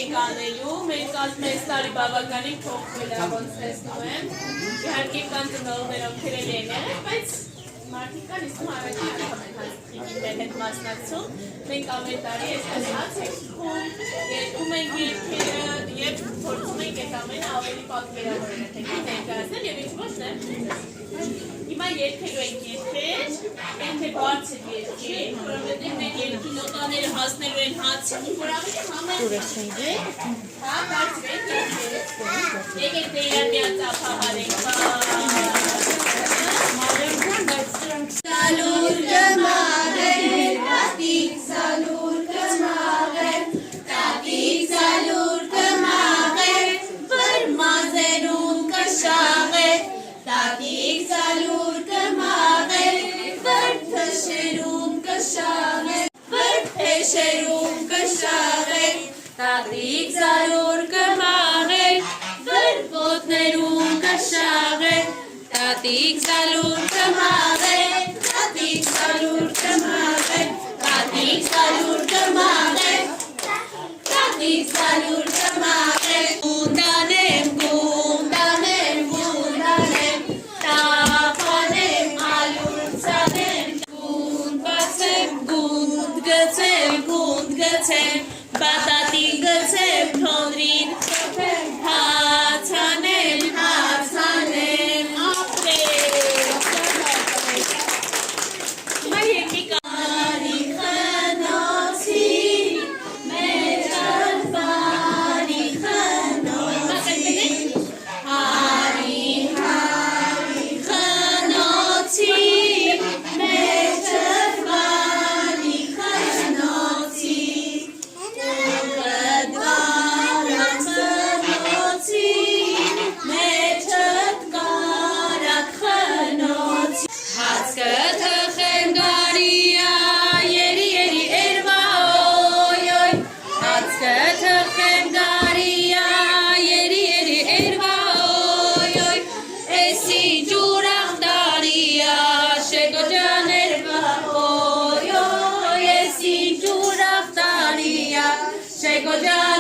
ենք անելու, մեր կազմը այս տարի բավականին փոխվել է, ոնց տեսնում եմ, իհարկե կան ծնողներ, ովքեր էլ են եղել, բայց մարդիկ կան իսկում առաջին անգամ են հասցիկիններ հետ մասնակցում, մենք ամեն տարի այսպես հաց ենք խում, երկում ենք երգերը և փորձում ենք այդ ամենը ավելի պատկերավոր ներկայացնել և ինչ ոչ է։ Հիմա երգելու ենք երգեր, պետք է բարձր երգեր, որովհետև մեր երգի նոտաները հասնելու են հացին, որ ավելի համեղ հա, բարձր ենք երգեր, եկեք դե իրար միած ապահարենք, Salur kemager, tatik salur kemager, vermazerum kashager, tatik salur kemager, verpesherum kashager, tatik salur kemager, vervotnerum kashager, tatik salur kemager. Tatik salur kemager, gundanem, tapanem, alurtsanem, gund gățem, batati gățem, tonrin, hațanem, Go down.